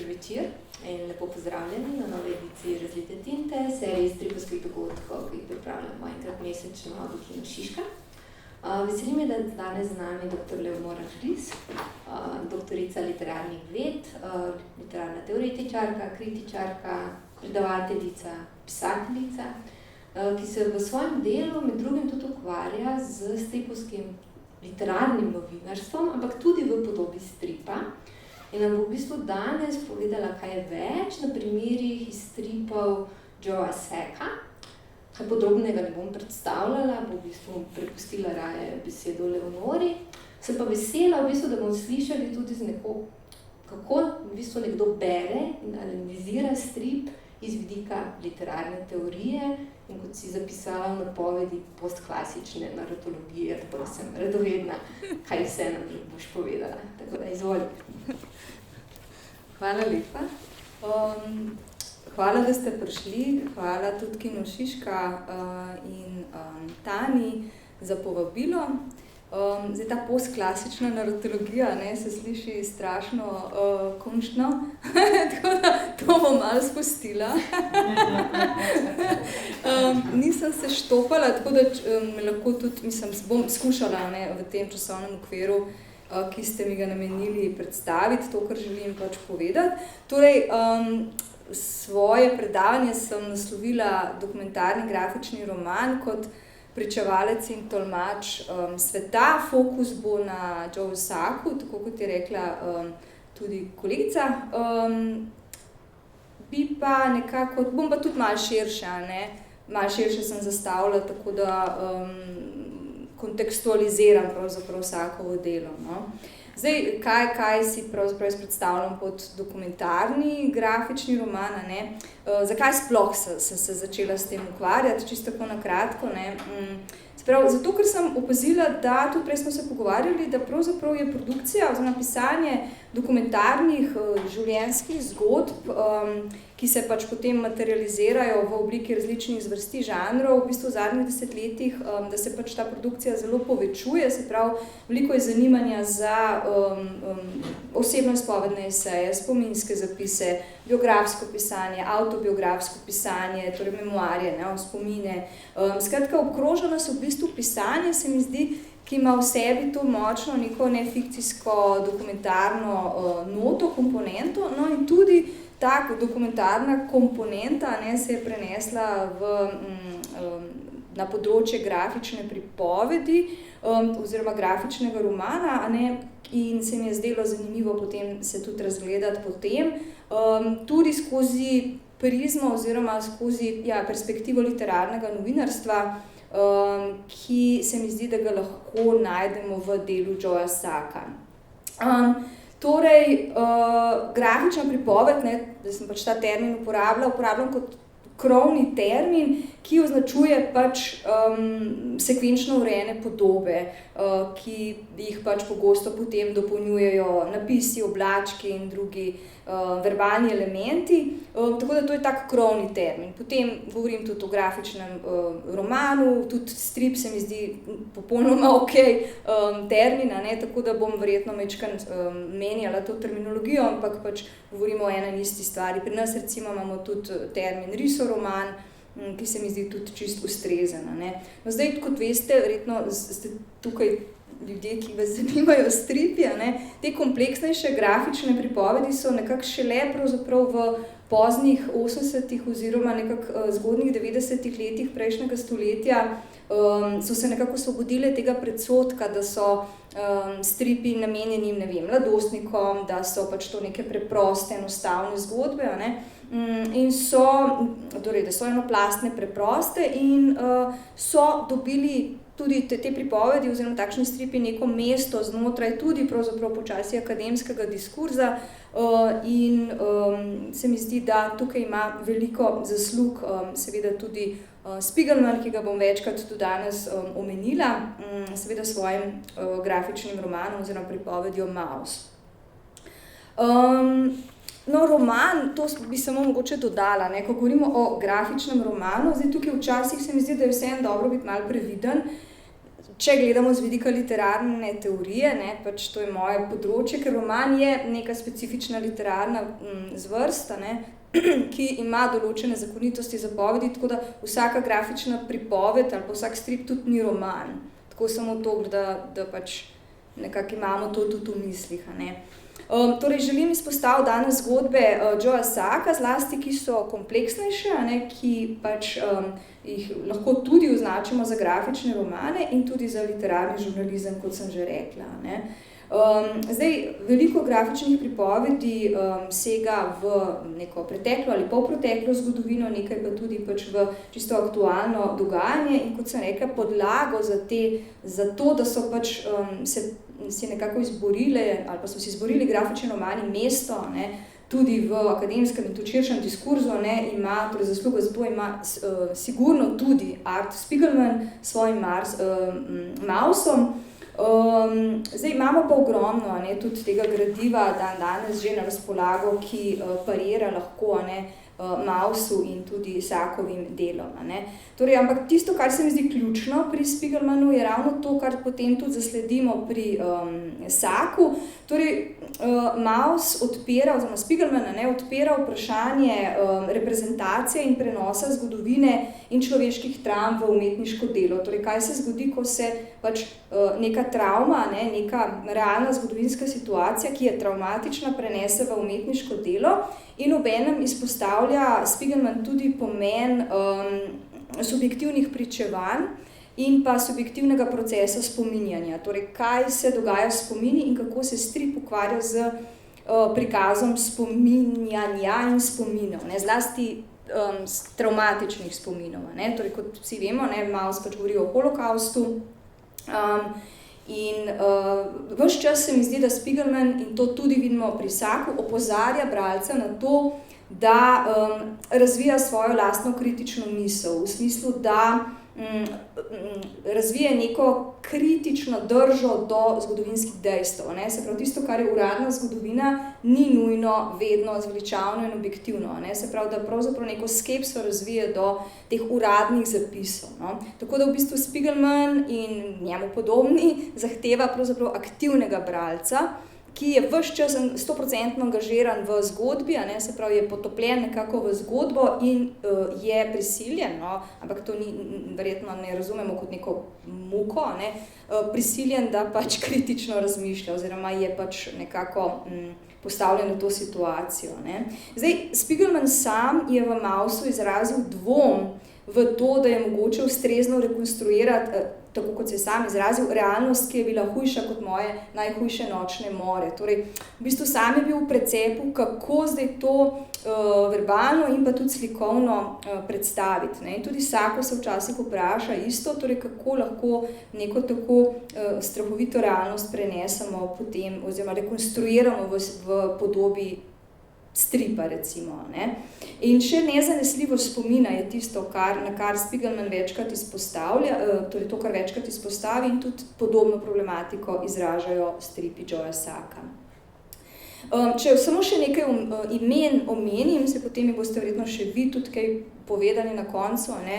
večer in lepo pozdravljeni na novi ediciji Razlite tinte, seriji stripovskih dogodkov, ki jih pripravljamo enkrat mesečno v Kinu Šiška. Veseli me, da je danes z nami dr. Leonora Hris, doktorica literarnih ved, literarna teoretičarka, kritičarka, predavateljica, pisateljica, ki se v svojem delu med drugim tudi ukvarja z stripovskim literarnim novinarstvom, ampak tudi v podobi stripa. In nam bo v bistvu danes povedala kaj več na primerih iz stripov Joea Sacka. Kaj podrobnega ne bom predstavljala, bo v bistvu prepustila raje besedo Leonori. Sem pa vesela, v bistvu, da bomo slišali tudi z kako v bistvu nekdo bere in analizira strip iz vidika literarne teorije in kot si zapisala v napovedi postklasične narratologije, tako da sem radovedna, kaj vse nam boš povedala. Tako da izvoli. Hvala lepa. Hvala, da ste prišli. Hvala tudi Kinu Šiška in Tani za povabilo. Zdaj, ta postklasična narratologija se sliši strašno končno, tako da to bom malo spustila. Nisem se štopala, tako da me lahko tudi, bom skušala v tem časovnem okviru, ki ste mi ga namenili, predstaviti to, kar želim pač povedati. Torej, svoje predavanje sem naslovila dokumentarni grafični roman kot pričevalec in tolmač sveta. Fokus bo na Joeu Sacku, tako kot je rekla tudi kolegica. Bi pa nekako, bom pa tudi malo širša, malo širše sem zastavila, tako da kontekstualiziram pravzaprav vsakovo delo. Zdaj, kaj si pravzaprav predstavljam pod dokumentarni grafični roman, zakaj sploh sem se začela s tem ukvarjati, čisto tako na kratko, zato, ker sem opazila, da tudi prej smo se pogovarjali, da pravzaprav je produkcija oziroma pisanje dokumentarnih življenjskih zgodb, ki se pač potem materializirajo v obliki različnih zvrsti žanrov, v bistvu v zadnjih desetletjih, da se pač ta produkcija zelo povečuje, se pravi, veliko je zanimanja za osebno izpovedne eseje, spominske zapise, biografsko pisanje, avtobiografsko pisanje, torej memoarje, spomine. Skratka, obkroženo so v bistvu pisanje, se mi zdi, ki ima v sebi to močno neko nefikcijsko dokumentarno noto, komponento, in tudi ta dokumentarna komponenta se je prenesla na področje grafične pripovedi oziroma grafičnega romana, in se mi je zdelo zanimivo potem se tudi razgledati po tem, tudi skozi prizmo oziroma skozi perspektivo literarnega novinarstva, ki se mi zdi, da ga lahko najdemo v delu Joea Sacka. Torej, grafična pripoved, da sem pač ta termin uporabljam kot krovni termin, ki označuje pač sekvenčno urejene podobe, ki jih pač pogosto potem dopolnjujejo napisi, oblački in drugi verbalni elementi, tako da to je tak krovni termin. Potem govorim tudi o grafičnem romanu, tudi strip se mi zdi popolnoma termin, tako da bom verjetno majčkeno menjala to terminologijo, ampak pač govorimo o eni in isti stvari. Pri nas recimo imamo tudi termin risoroman, ki se mi zdi tudi čisto ustrezen. Zdaj, kot veste, verjetno ste tukaj ljudje, ki vas zanimajo stripi, te kompleksnejše grafične pripovedi so nekako šele pravzaprav v poznih 80-ih oziroma nekako zgodnjih 90-ih letih prejšnjega stoletja so se nekako osvobodile tega predsodka, da so stripi namenjeni, mladostnikom, da so pač to neke preproste, enostavne zgodbe, in so, torej, da so enoplastne, preproste in so dobili tudi te pripovedi oziroma takšni stripi neko mesto znotraj tudi pravzaprav počasi akademskega diskurza, in se mi zdi, da tukaj ima veliko zaslug seveda tudi Spiegelman, ki ga bom večkrat tudi danes omenila, seveda s svojim grafičnim romanom oziroma pripovedjo Maus. Roman, to bi samo mogoče dodala, ko govorimo o grafičnem romanu, zdaj tukaj včasih se mi zdi, da je vseeno dobro biti malo previden. če gledamo z vidika literarne teorije, ne, pač to je moje področje, ker roman je neka specifična literarna zvrst, ne, ki ima določene zakonitosti zapovedi, tako da vsaka grafična pripoved ali pa vsak strip tudi ni roman. Tako samo to, da pač nekako imamo to tudi v mislih. Ne. Torej, želim izpostaviti danes zgodbe Joea Sacka, zlasti, ki so kompleksnejše, ne, ki pač jih lahko tudi označimo za grafične romane in tudi za literarni žurnalizem, kot sem že rekla. Ne. Zdaj, veliko grafičnih pripovedi sega v neko preteklo ali polpreteklo zgodovino, nekaj pa tudi pač v čisto aktualno dogajanje in kot sem rekla, podlago za to, da so pač si nekako izborile ali pa so si izborili grafični romani mesto, ne, tudi v akademskem in tudi širšem diskurzu, ne, ima, torej zasluga za to ima sigurno tudi Art Spiegelman s svojim Mausom. Zdaj imamo pa ogromno, ne, tudi tega gradiva danes že na razpolago, ki parira lahko, ne, Mausu in tudi Sackovim delom. Ne. Torej, ampak tisto, kar se mi zdi ključno pri Spiegelmanu, je ravno to, kar potem tudi zasledimo pri Sacku. Torej, Maus odpira, oziroma Spiegelman, ne, odpira vprašanje reprezentacije in prenosa zgodovine in človeških travm v umetniško delo. Torej, kaj se zgodi, ko se pač neka travma, ne, neka realna zgodovinska situacija, ki je travmatična, prenese v umetniško delo in obenem izpostavlja Spiegelman tudi pomen subjektivnih pričevanj in pa subjektivnega procesa spominjanja. Torej, kaj se dogaja s spomini in kako se strip ukvarja z prikazom spominjanja in spominov, ne, zlasti travmatičnih spominov. Ne. Torej, kot vsi vemo, ne, Maus pač govori o holokaustu in ves čas se mi zdi, da Spiegelman, in to tudi vidimo pri Sacku, opozarja bralca na to, da razvija svojo lastno kritično misel, v smislu, da razvije neko kritično držo do zgodovinskih dejstev. Ne? Se pravi, tisto, kar je uradna zgodovina, ni nujno vedno zveličavno in objektivno. Ne? Se pravi, da pravzaprav neko skepso razvije do teh uradnih zapisov. No? Tako da v bistvu Spiegelman in njemu podobni zahteva pravzaprav aktivnega bralca, ki je ves čas 100% angažiran v zgodbi, a ne, se pravi, je potopljen nekako v zgodbo in je prisiljen, no, ampak to ni, verjetno ne razumemo kot neko muko, ne, prisiljen, da pač kritično razmišlja oziroma je pač nekako postavljen v to situacijo. Ne. Zdaj, Spiegelman sam je v Mausu izrazil dvom v to, da je mogoče ustrezno rekonstruirati, tako kot se je sam izrazil, realnost, ki je bila hujša kot moje najhujše nočne more. Torej, v bistvu sam je bil v precepu, kako zdaj to verbalno in pa tudi slikovno predstaviti. Ne? In tudi Sacko se včasih vpraša isto, torej kako lahko neko tako strahovito realnost prenesemo potem oziroma rekonstruiramo v podobi stripa, recimo. Ne? In še nezanesljivost spomina je tisto, na kar Spiegelman večkrat izpostavlja, torej to, kar večkrat izpostavi in tudi podobno problematiko izražajo stripi Joea Sacka. Če samo še nekaj imen omenim, se potem mi boste verjetno še vi tudi kaj povedali na koncu, ne,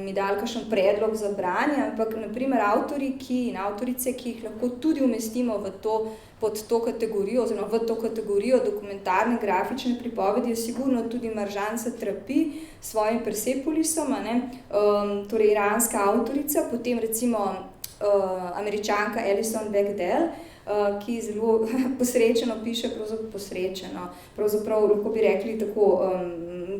mi dali kakšen predlog za branje, ampak na primer avtorice, ki jih lahko tudi umestimo pod to kategorijo, oziroma v to kategorijo dokumentarne grafične pripovedi, je sigurno tudi Marjane Satrapi s svojim Persepolisom, ne, torej iranska avtorica, potem recimo Američanka Alison Bechdel, ki zelo posrečeno piše, pravzaprav lahko bi rekli tako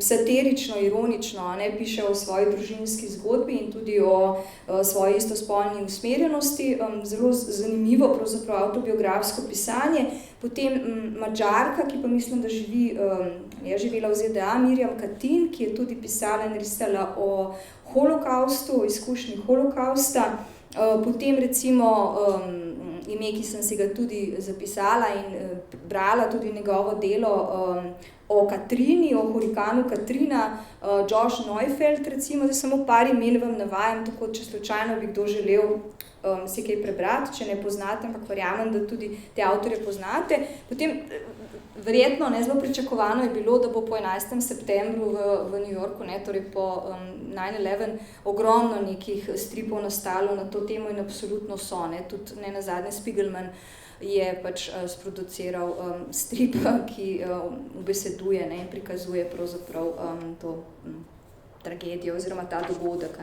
satirično, ironično, ne, piše o svoji družinski zgodbi in tudi o svoji istospolni usmerjenosti, zelo zanimivo pravzaprav avtobiografsko pisanje. Potem Madžarka, ki pa mislim, da je živela v ZDA, Mirjam Katin, ki je tudi pisala in risala o holokaustu, o izkušnji holokausta. Potem recimo ime, ki sem si ga tudi zapisala in brala tudi njegovo delo, o Katrini, o hurikanu Katrina, Josh Neufeld, recimo, da samo par imen vam navajam, tako če slučajno bi kdo želel si kaj prebrati, če ne poznate, ampak verjamem, da tudi te avtorje poznate. Potem, verjetno, zelo pričakovano je bilo, da bo po 11. septembru v New Yorku, torej po 9/11, ogromno nekih stripov nastalo na to temo in absolutno so, tudi nenazadnje Spiegelman je pač sproduciral strip, ki ubeseduje in prikazuje pravzaprav to tragedijo oziroma ta dogodek.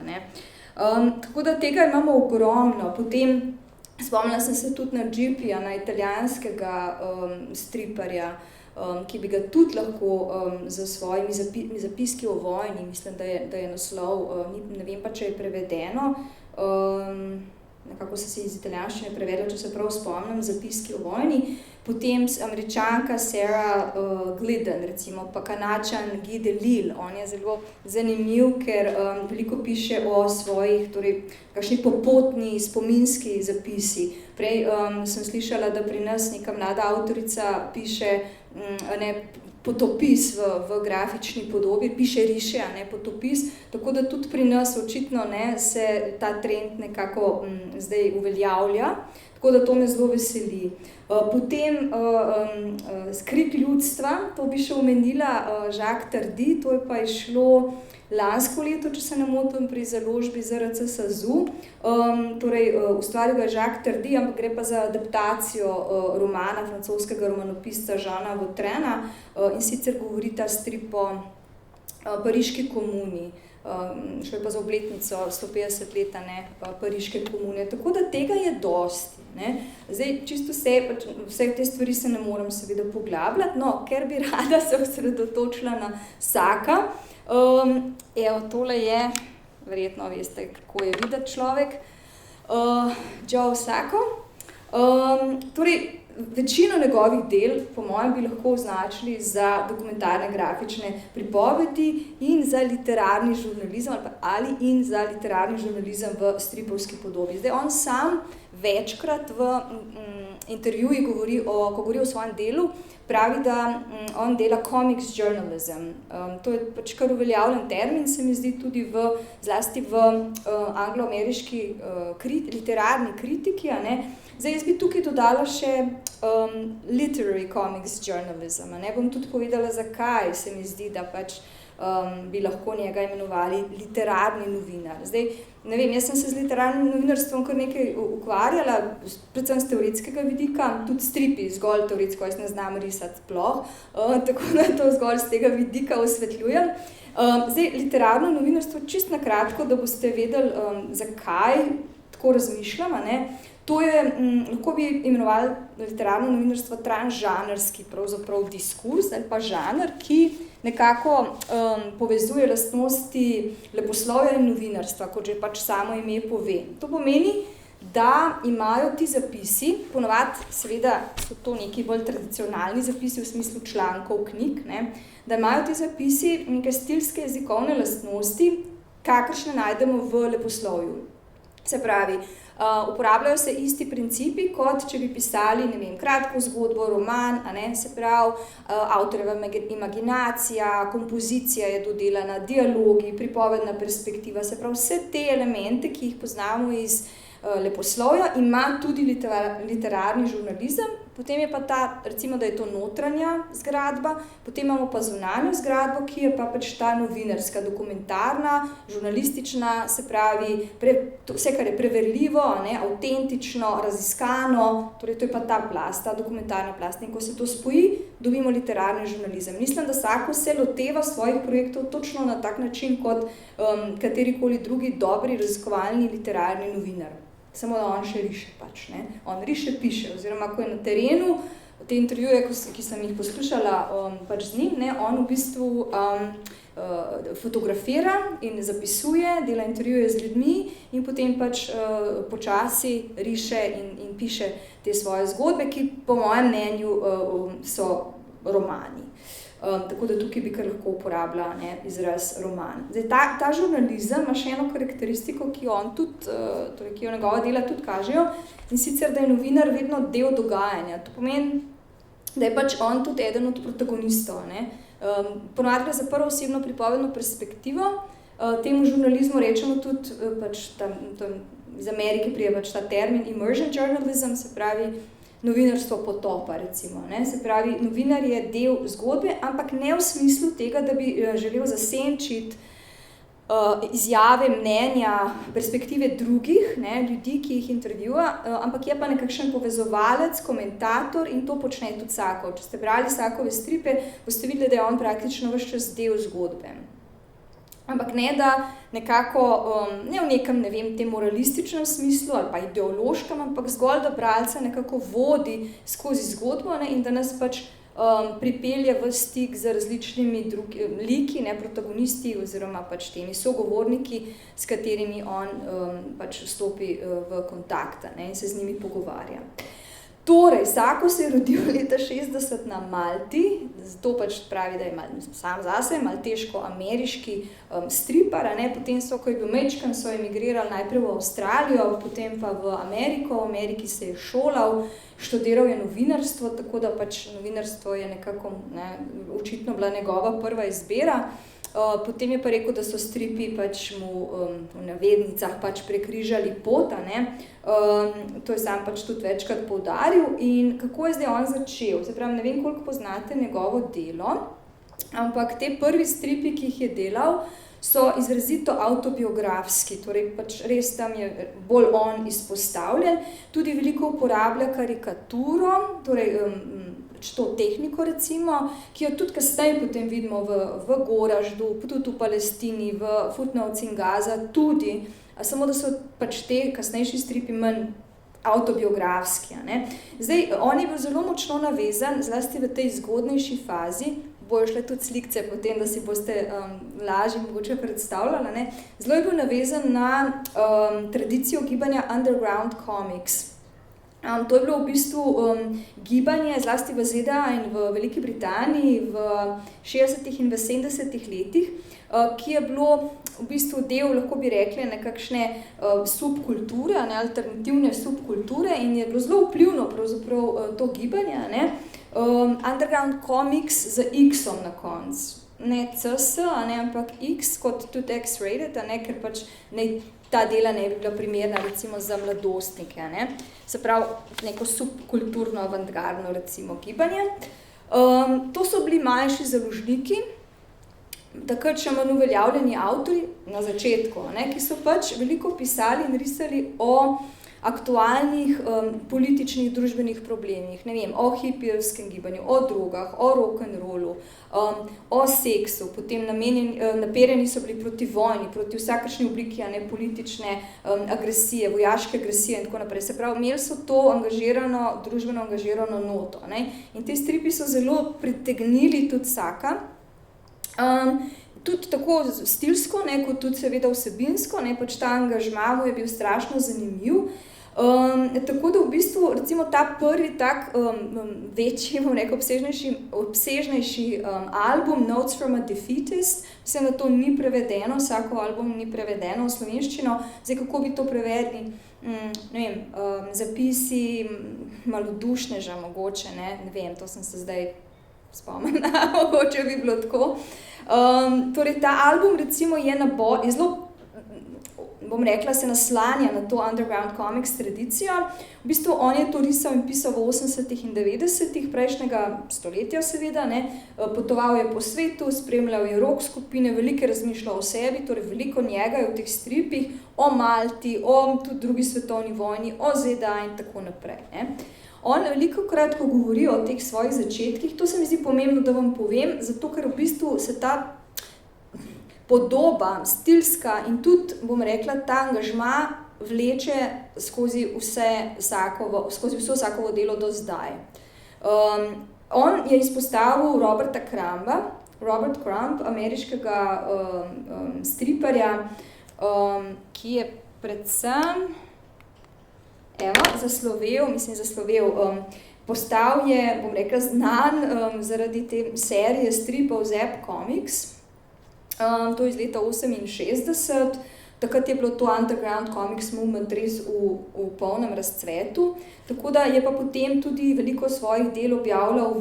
Tako da tega imamo ogromno. Potem spomnila sem se tudi na Gipija, na italijanskega striparja, ki bi ga tudi lahko z svojimi zapiski o vojni, mislim, da je naslov, ne vem pa, če je prevedeno, nekako se iz italijanščine prevedla, če se prav spomnim, zapiski o vojni. Potem Američanka Sarah Glidden, recimo, pa Kanačan Guy Delisle. On je zelo zanimiv, ker veliko piše o svojih, torej, kakšni popotni, spominski zapisi. Prej sem slišala, da pri nas neka mlada avtorica piše potopis v grafični podobi, piše riše, potopis, tako da tudi pri nas očitno se ta trend nekako zdaj uveljavlja, tako da to me zelo veseli. Potem Skrik ljudstva, to bi še omenila, Jacques Tardi, to je pa išlo lansko leto, če se ne motim, pri založbi ZRC SAZU. Torej, ustvaril ga Jacques Tardi, ampak gre pa za adaptacijo romana francoskega romanopisca Jeana Vautrena in sicer govori ta strip o Pariški komuni. Šlo je pa za obletnico 150 leta Pariške komune, tako da tega je dosti. Zdaj, čisto vse te stvari se ne morem seveda poglabljati, ker bi rada se osredotočila na Saka. Evo, tole je, verjetno veste, kako je videti človek, Joe Sacco. Torej, večino njegovih del, po mojem, bi lahko označili za dokumentarne grafične pripovedi in za literarni žurnalizem ali za literarni žurnalizem v stripovski podobi. Zdaj, on sam večkrat v intervjujih ko govori o svojem delu, pravi, da on dela comics journalism. To je pač kar uveljavljen termin, se mi zdi tudi zlasti v anglo-ameriški literarni kritiki. Zdaj, jaz bi tukaj dodala še literary comics journalism. Bom tudi povedala, zakaj se mi zdi, da pač bi lahko njega imenovali literarni novinar. Zdaj, ne vem, jaz sem se z literarnim novinarstvom kar nekaj ukvarjala, predvsem z teoretskega vidika, tudi stripi zgolj teoretsko, jaz ne znam risati sploh, tako da to zgolj z tega vidika osvetljujem. Zdaj, literarno novinarstvo, čisto na kratko, da boste vedeli, zakaj tako razmišljam, to je, lahko bi imenovali literarno novinarstvo transžanrski pravzaprav diskurs ali pa žanr, ki nekako povezuje lastnosti leposlovja in novinarstva, kot že pač samo ime pove. To pomeni, da imajo ti zapisi, ponavadi seveda so to neki bolj tradicionalni zapisi v smislu člankov, knjig, da imajo ti zapisi neke stilske jezikovne lastnosti, kakršne najdemo v leposlovju. Se pravi, uporabljajo se isti principi, kot če bi pisali, ne vem, kratko zgodbo, roman, se pravi, avtorjeva imaginacija, kompozicija je dodelana, dialogi, pripovedna perspektiva, se pravi, vse te elemente, ki jih poznamo iz leposlovja, ima tudi literarni žurnalizem, potem je pa ta, recimo, da je to notranja zgradba, potem imamo pa zunanjo zgradbo, ki je pa pač ta novinarska, dokumentarna, žurnalistična, se pravi, vse, kar je preverljivo, avtentično, raziskano, torej to je pa ta plast, ta dokumentarna plast. In ko se to spoji, dobimo literarni žurnalizem. Mislim, da Sacco se loteva svojih projektov točno na tak način, kot katerikoli drugi dobri raziskovalni literarni novinar. Samo da on še riše pač, On riše, piše, oziroma ko je na terenu, te intervjuje, ki sem jih poslušala pač z njim, on v bistvu fotografira in zapisuje, dela intervjuje z ljudmi in potem pač počasi riše in piše te svoje zgodbe, ki po mojem mnenju so romani. Tako da tukaj bi kar lahko uporabila izraz roman. Zdaj, ta žurnalizem ima še eno karakteristiko, ki jo njegova dela tudi kažejo, in sicer, da je novinar vedno del dogajanja. To pomeni, da je pač on tudi eden od protagonistov. Ponovadi gre za prvoosebno pripovedno perspektivo, temu žurnalizmu rečemo tudi, pač iz Amerike prije pač ta termin immersion journalism, se pravi novinarstvo potopa, recimo. Ne? Se pravi, novinar je del zgodbe, ampak ne v smislu tega, da bi želel zasenčiti izjave, mnenja, perspektive drugih, ne, ljudi, ki jih intervjua, ampak je pa nekakšen povezovalec, komentator in to počne tudi Sakov. Če ste brali Sakove stripe, boste videli, da je on praktično ves čas del zgodbe. Ampak ne da nekako, ne v nekem, ne vem, tem moralističnem smislu ali pa ideološkem, ampak zgolj da bralca nekako vodi skozi zgodbo, ne, in da nas pač pripelje v stik z različnimi liki, ne, protagonisti oziroma pač temi sogovorniki, s katerimi on pač vstopi v kontakt, ne, in se z njimi pogovarja. Torej, Sako se je rodil leta 60 na Malti, zato pač pravi, da je sam zase malteško-ameriški stripar, ne, potem so, ko je bil majčken, so emigrirali najprej v Avstralijo, potem pa v Ameriko, v Ameriki se je šolal, študiral je novinarstvo, tako da pač novinarstvo je nekako, ne, očitno bila njegova prva izbira. Potem je pa rekel, da so stripi pač mu v navednicah pač prekrižali pot, ne. To je sam pač tudi večkrat poudaril. In kako je zdaj on začel? Se pravi, ne vem, koliko poznate njegovo delo, ampak te prvi stripi, ki jih je delal, so izrazito avtobiografski, torej pač res tam je bolj on izpostavljen. Tudi veliko uporablja karikaturo, torej to tehniko recimo, ki jo tudi kasneje potem vidimo v Goraždu, tudi v Palestini, v Footnotes in Gaza tudi, samo da so pač te kasnejši stripi manj avtobiografski. Ne. Zdaj, on je bil zelo močno navezan, zlasti v tej zgodnejši fazi, bojo šle tudi slikce potem, da si boste lažje mogoče predstavljali, ne. Zelo je bil navezan na tradicijo gibanja underground comics. To je bilo v bistvu gibanje zlasti v ZDA in v Veliki Britaniji v 60. in v 70. letih, ki je bilo v bistvu del, lahko bi rekli, nekakšne subkulture, ne, alternativne subkulture in je bilo zelo vplivno pravzaprav to gibanje, ne. Underground comics z X-om na koncu. Ne CS, ne, ampak X kot tudi X-rated, ne, ker pač ta dela ne bi bila primerna recimo za mladostnike, ne. Se pravi, neko subkulturno, avantgardno recimo gibanje. To so bili manjši založniki, takrat še manj uveljavljeni avtorji na začetku, ne, ki so pač veliko pisali in risali o aktualnih političnih, družbenih problemih, ne vem, o hipijevskem gibanju, o drogah, o rock'n'rollu, o seksu, potem naperjeni so bili proti vojni, proti vsakršni obliki, ne, politične agresije, vojaške agresije in tako naprej. Se pravi, imeli so to angažirano, družbeno angažirano noto, ne, in te stripi so zelo pritegnili tudi Saka, tudi tako stilsko, ne, kot tudi seveda vsebinsko, ne, pač ta angažma mu je bil strašno zanimiv. Tako da v bistvu recimo ta prvi tak večji, bom rekel, obsežnejši album Notes from a Defeatist, mislim, da to ni prevedeno, Sakov album ni prevedeno v slovenščino, zdaj kako bi to prevedli, ne vem, zapisi malodušneža mogoče, ne vem, to sem se zdaj spomnila, mogoče bi bilo tako. Torej ta album recimo je zelo, bom rekla, se naslanja na to underground comics tradicijo. V bistvu on je to risal in pisal v 80. in 90. prejšnjega stoletja seveda, ne. Potoval je po svetu, spremljal je rock skupine, veliko razmišljal o sebi, torej veliko njega je v teh stripih, o Malti, o tudi drugi svetovni vojni, o ZDA in tako naprej, ne. On velikokrat, ko govori o teh svojih začetkih, to se mi zdi pomembno, da vam povem, zato ker v bistvu se ta podoba, stilska in tudi, bom rekla, ta angažma vleče skozi vso Sakovo delo do zdaj. On je izpostavil Roberta Crumba, Robert Crumb, ameriškega striparja, ki je predvsem postal je, bom rekla, znan zaradi te serije stripov Zap Comics, to iz leta 68, takrat je bilo to underground comics movement res v polnem razcvetu, tako da je pa potem tudi veliko svojih del objavljal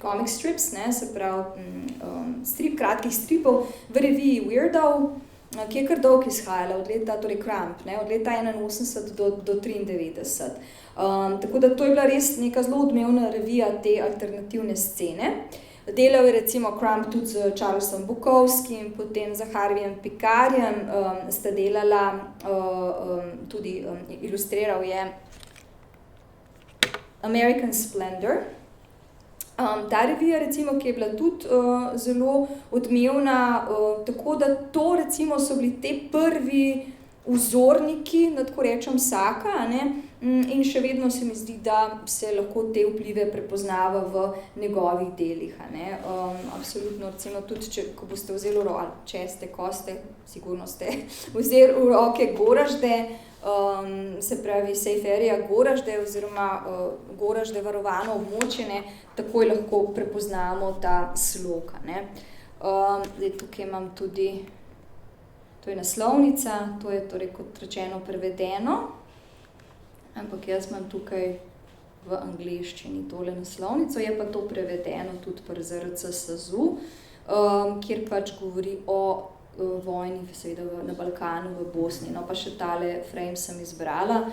comic strips, ne, se pravi kratkih stripov v reviji Weirdo, ki je kar dolgo izhajala od leta, torej Cramp, ne, od leta 81 do 93. Tako da to je bila res neka zelo odmevna revija te alternativne scene. Delal je recimo Cramp tudi z Charlesom Bukowskim, potem z Harveyjem Picarjem, sta delala, tudi ilustriral je American Splendor. Ta revija, recimo, ki je bila tudi zelo odmevna, tako da to, recimo, so bili te prvi vzorniki, da tako rečem, Saka, ne? In še vedno se mi zdi, da se lahko te vplive prepoznava v njegovih delih. Ne? Absolutno, recimo, tudi ko boste vzeli sigurno ste vzeli v roke Goražde, se pravi Seiferija Goražde oziroma Goražde varovano območje, ne, takoj lahko prepoznamo ta slog. Zdaj tukaj imam tudi, to je naslovnica, to je torej kot rečeno prevedeno, ampak jaz imam tukaj v angleščini tole naslovnico, je pa to prevedeno tudi pri ZRC SAZU, kjer pač govori o vojni, seveda na Balkanu, v Bosni. No, pa še tale frame sem izbrala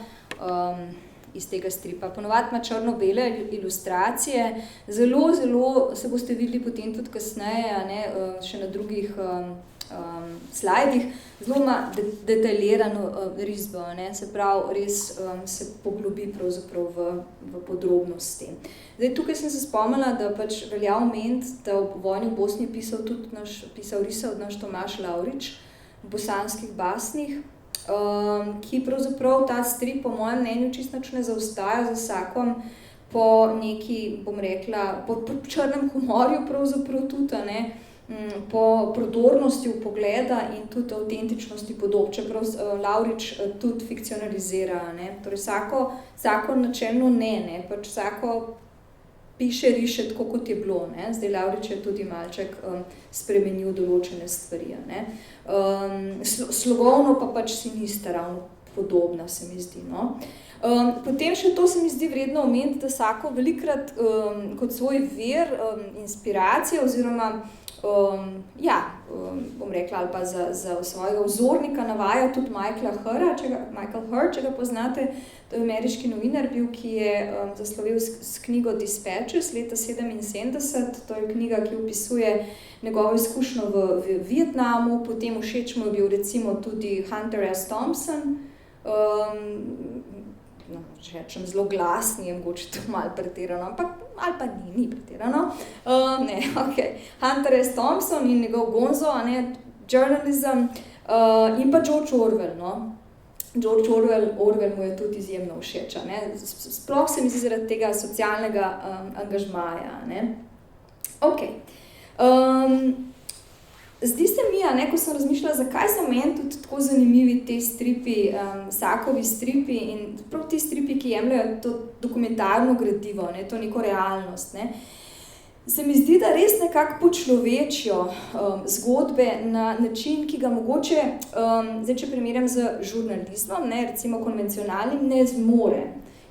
iz tega stripa. Ponovadi ima črno-bele ilustracije, zelo se boste videli potem tudi kasneje, ne, še na drugih slajdih, zelo ima detaljirano risbo, ne, se pravi, res se poglobi pravzaprav v podrobnosti. Zdaj, tukaj sem se spomnila, da pač velja omeniti, da v vojni v Bosni je risal naš Tomaž Lavrič v bosanskih basnih, ki pravzaprav ta strip po mojem mnenju čisto nič ne zaostaja za Sakom po neki, bom rekla, po črnem humorju pravzaprav tudi, ne, po prodornosti vpogleda in tudi avtentičnosti podob, čeprav Lavrič tudi fikcionalizira. Ne. Torej, Sako načelno ne, pač Sako riše tako, kot je bilo. Ne. Zdaj Lavrič je tudi malček spremenil določene stvari. Ne. Slogovno pa pač si nista ravno podobna, se mi zdi. No. Potem še to se mi zdi vredno omeniti, da Sako velikokrat kot svoj vir inspiracije oziroma bom rekla, ali pa za svojega vzornika navaja tudi Michael Hurt, če ga poznate, to je ameriški novinar bil, ki je zaslovel s knjigo Dispatches leta 1977, to je knjiga, ki opisuje njegovo izkušnjo v Vietnamu, potem všeč mu je bil recimo tudi Hunter S. Thompson, rečem zelo glasni, je mogoče to malo pretirano, ampak ali pa ni pretirano. Hunter S. Thompson in njegov Gonzo, journalism, in pa George Orwell. No. George Orwell mu je tudi izjemno všeč. Sploh se mi zdi zaradi tega socialnega angažmaja. Zdi se mi, ko sem razmišljala, zakaj so meni tudi tako zanimivi te stripi, Sakovi stripi in prav ti stripi, ki jemljajo to dokumentarno gradivo, to neko realnost. Se mi zdi, da res nekako počlovečijo zgodbe na način, ki ga mogoče, zdaj če primerjam z žurnalizmom, recimo konvencionalnim, ne zmore.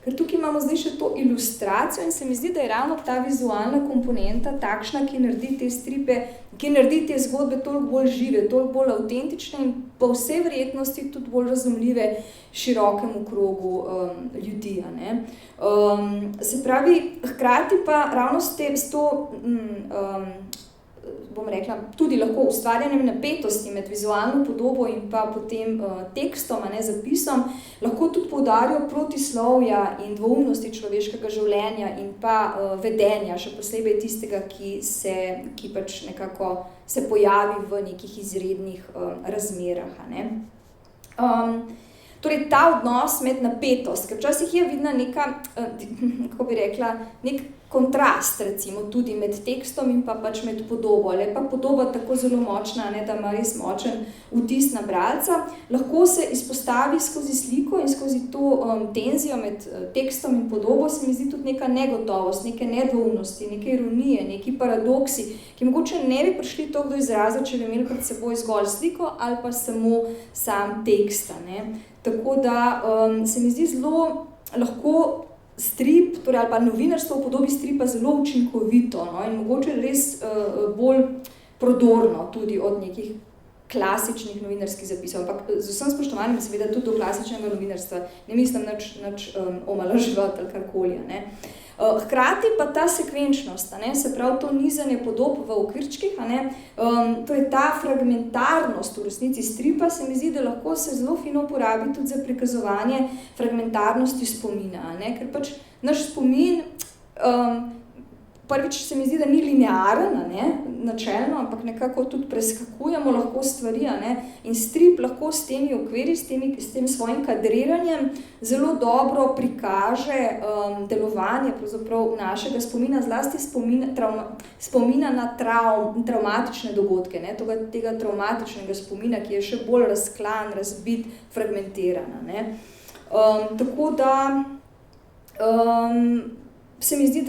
Ker tukaj imamo zdaj še to ilustracijo in se mi zdi, da je ravno ta vizualna komponenta takšna, ki naredi te stripe, ki naredi te zgodbe toliko bolj žive, toliko bolj avtentične in po vsej verjetnosti tudi bolj razumljive širokemu krogu ljudi. Se pravi, hkrati pa ravno s to, bom rekla, tudi lahko ustvarjanjem napetosti med vizualno podobo in pa potem tekstom, zapisom, lahko tudi poudarijo protislovja in dvoumnosti človeškega življenja in pa vedenja, še posebej tistega, ki pač nekako se pojavi v nekih izrednih razmerah. Torej, ta odnos med napetost, ker včasih je vidna neka, kako bi rekla, nek kontrast, recimo, tudi med tekstom in pa pač med podobo, ali pa podoba tako zelo močna, ne, da ima res močen vtis na bralca, lahko se izpostavi skozi sliko in skozi to tenzijo med tekstom in podobo, se mi zdi tudi neka negotovost, neke nedvoumnosti, neke ironije, neki paradoksi, ki mogoče ne bi prišli toliko do izraza, če bi imeli pred seboj zgolj sliko ali pa samo sam tekst, ne. Tako da se mi zdi zelo lahko strip, torej ali pa novinarstvo v podobi stripa zelo učinkovito, no, in mogoče res bolj prodorno tudi od nekih klasičnih novinarskih zapisov, ampak z vsem spoštovanjem seveda tudi do klasičnega novinarstva ne mislim nič omalovaževati ali karkoli, ne. Hkrati pa ta sekvenčnost, ne, se pravi to nizanje podob v okvirčkih, ne, torej ta fragmentarnost v resnici stripa se mi zdi, da lahko se zelo fino uporabi tudi za prikazovanje fragmentarnosti spomina, ne, ker pač naš spomin prvič se mi zdi, da ni linearen, ne, načelno, ampak nekako tudi preskakujemo lahko stvari, ne, in strip lahko s temi okviri, s tem svojim kadriranjem zelo dobro prikaže delovanje pravzaprav našega spomina, zlasti spomina na travmatične dogodke, ne, tega travmatičnega spomina, ki je še bolj razklan, razbit, fragmentiran, ne. Tako da se mi zdi,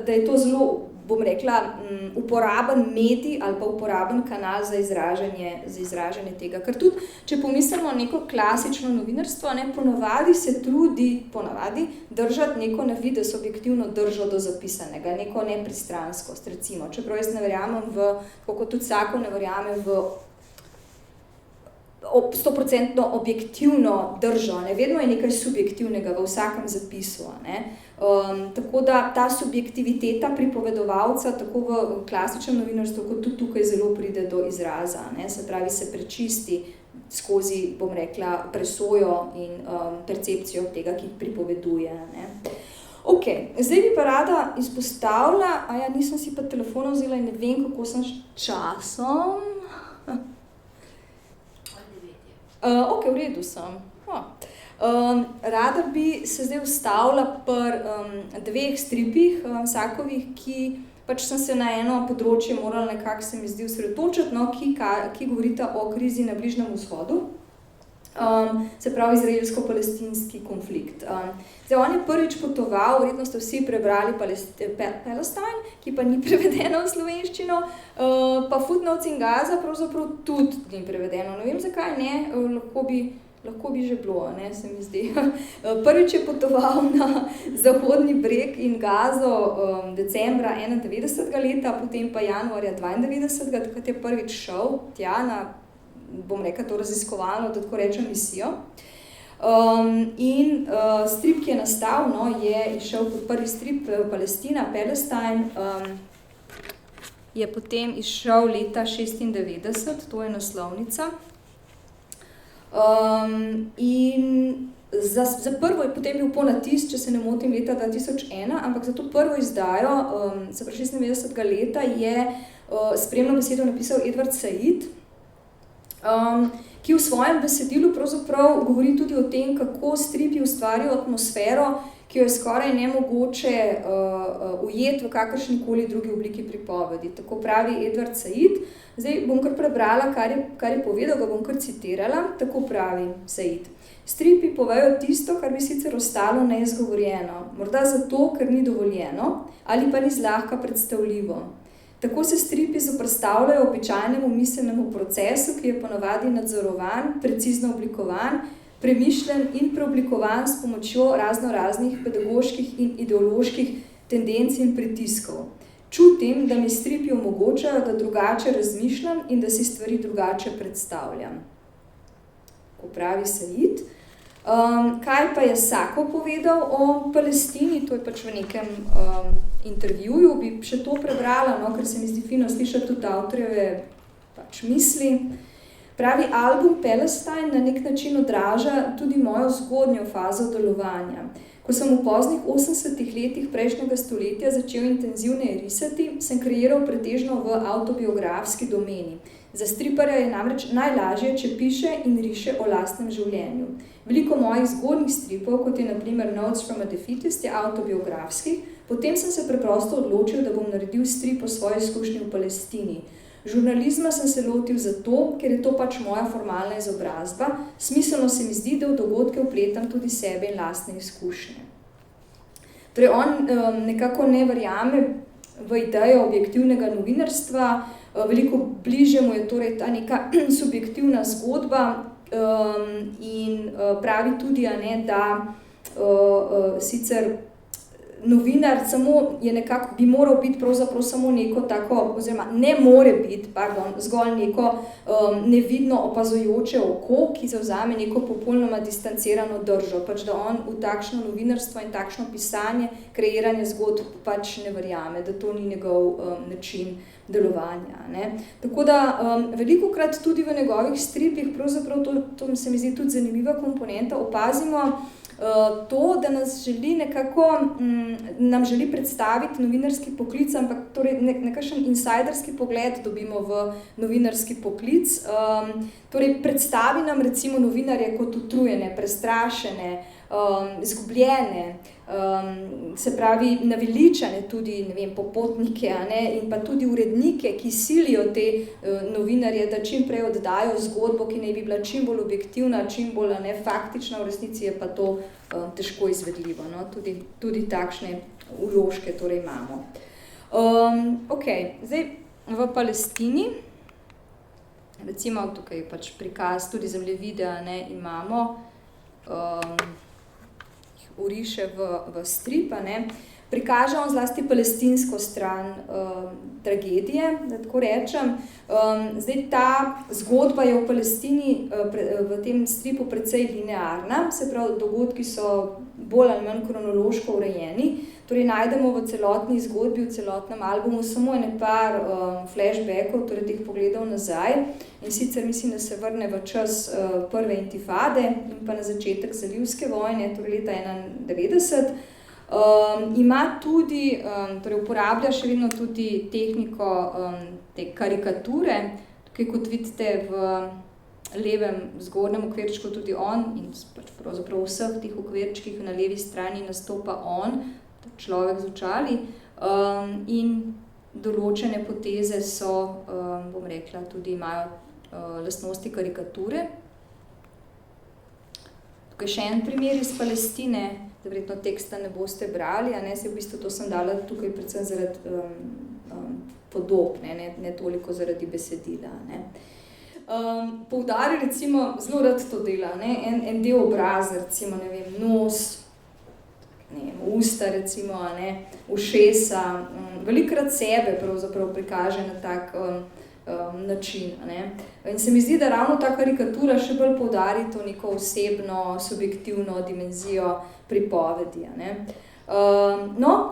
da je to zelo, bom rekla, uporaben medij ali pa uporaben kanal za izražanje tega. Ker tudi, če pomislimo neko klasično novinarstvo, ne, ponavadi se trudi držati neko na videz objektivno držo do zapisanega, neko nepristranskost, recimo. Čeprav jaz ne verjamem tako kot tudi vsako ne verjame v 100% objektivno držo, ne, vedno je nekaj subjektivnega v vsakem zapisu, ne. Tako da ta subjektiviteta pripovedovalca tako v klasičnem novinarstvu kot tudi tukaj zelo pride do izraza, ne, se pravi se prečisti skozi, bom rekla, presojo in percepcijo tega, ki pripoveduje, ne. Okej, zdaj bi pa rada izpostavila, nisem si pa telefona vzela in ne vem, kako sem s časom. Okej, v redu sem. Rada bi se zdaj ustavila pri dveh stripih Sakovih, ki pač sem se na eno področje morala nekako se mi zdi osredotočiti, no, ki govorita o krizi na Bližnjem vzhodu, se pravi izraelsko-palestinski konflikt. Zdaj, on je prvič potoval, verjetno ste vsi prebrali Palestine, ki pa ni prevedeno v slovenščino, pa Footnotes in Gaza pravzaprav tudi ni prevedeno. Ne vem, zakaj ne, lahko bi že bilo, ne, se mi zdi. Prvič je potoval na Zahodni breg in Gazo decembra 91. leta, potem pa januarja 92. Takrat je prvič šel tja na, bom rekla, to raziskovalno, da tako rečem, misijo. In strip, ki je nastal, no, je išel kot prvi strip Palestina, Palestine, je potem išel leta 96, to je naslovnica. In za prvo je potem bil ponatis, če se ne motim, leta 2001, ampak za to prvo izdajo, se pravi 96. leta, je spremno besedo napisal Edward Said, ki v svojem besedilu pravzaprav govori tudi o tem, kako stripi ustvarijo atmosfero, ki jo je skoraj nemogoče ujeti v kakršnikoli drugi obliki pripovedi. Tako pravi Edward Said. Zdaj bom kar prebrala, kar je povedal, ga bom kar citirala. Tako pravi Said. Stripi povejo tisto, kar bi sicer ostalo neizgovorjeno, morda zato, ker ni dovoljeno ali pa ni zlahka predstavljivo. Tako se stripi zoperstavljajo običajnemu miselnemu procesu, ki je ponavadi nadzorovan, precizno oblikovan, premišljen in preoblikovan s pomočjo raznoraznih pedagoških in ideoloških tendenc in pritiskov. Čutim, da mi stripi omogočajo, da drugače razmišljam in da si stvari drugače predstavljam. Ko pravi Said. Kaj pa je Sakov povedal o Palestini, to je pač v nekem intervjuju, bi še to prebrala, no, ker se mi zdi fino slišati tudi avtorjeve pač misli. Pravi, album Palestine na nek način odraža tudi mojo zgodnjo fazo delovanja. Ko sem v poznih 80-ih letih prejšnjega stoletja začel intenzivneje risati, sem kreiral pretežno v avtobiografski domeni. Za striparja je namreč najlažje, če piše in riše o lastnem življenju. Veliko mojih zgodnjih stripov, kot je na primer Notes from a Defeatist, je avtobiografskih, potem sem se preprosto odločil, da bom naredil strip o svoji izkušnji v Palestini. Žurnalizma sem se lotil zato, ker je to pač moja formalna izobrazba, smiselno se mi zdi, da v dogodke vpletam tudi sebe in lastne izkušnje. Torej, on nekako ne verjame v idejo objektivnega novinarstva, veliko bliže mu je torej ta neka subjektivna zgodba in pravi tudi, da sicer novinar samo je nekako, bi moral biti pravzaprav samo neko tako, oziroma ne more biti, zgolj neko nevidno opazujoče oko, ki zavzame neko popolnoma distancirano držo, pač da on v takšno novinarstvo in takšno pisanje, kreiranje zgodb pač ne verjame, da to ni njegov način delovanja. Ne. Tako da velikokrat tudi v njegovih stripih, pravzaprav to se mi zdi tudi zanimiva komponenta, opazimo to, da nas želi nekako, nam želi predstaviti novinarski poklic, ampak torej nekakšen insiderski pogled dobimo v novinarski poklic. Torej predstavi nam recimo novinarje kot utrujene, prestrašene, izgubljene, se pravi naveličane tudi, ne vem, popotnike, in pa tudi urednike, ki silijo te novinarje, da čim prej oddajo zgodbo, ki naj bi bila čim bolj objektivna, čim bolj faktična, v resnici je pa to težko izvedljivo. No? Tudi takšne vložke torej imamo. Zdaj v Palestini, recimo tukaj pač prikaz tudi zemljevide, imamo, uriše v strip, prikaže on zlasti palestinsko stran tragedije, da tako rečem. Zdaj ta zgodba je v Palestini v tem stripu precej linearna, se pravi, dogodki so bolj ali manj kronološko urejeni, torej najdemo v celotni zgodbi, v celotnem albumu samo par flashbackov, torej teh pogledov nazaj, in sicer mislim, da se vrne v čas prve intifade in pa na začetek zalivske vojne, torej leta 1991. Ima tudi, torej uporablja še vedno tudi tehniko te karikature, tukaj kot vidite v levem zgornjem okvirčku tudi on in pač pravzaprav v vseh teh okvirčkih na levi strani nastopa on, človek z očali, in določene poteze so, bom rekla, tudi imajo lastnosti karikature. Tukaj še en primer iz Palestine, da verjetno teksta ne boste brali, se v bistvu to sem dala tukaj predvsem zaradi podob, ne toliko zaradi besedila. Poudari recimo, zelo rad to dela, en del obraza, recimo, ne vem, nos, usta recimo, ušesa, velikokrat sebe pravzaprav prikaže na tak način. In se mi zdi, da ravno ta karikatura še bolj poudari to neko osebno, subjektivno dimenzijo pripovedi.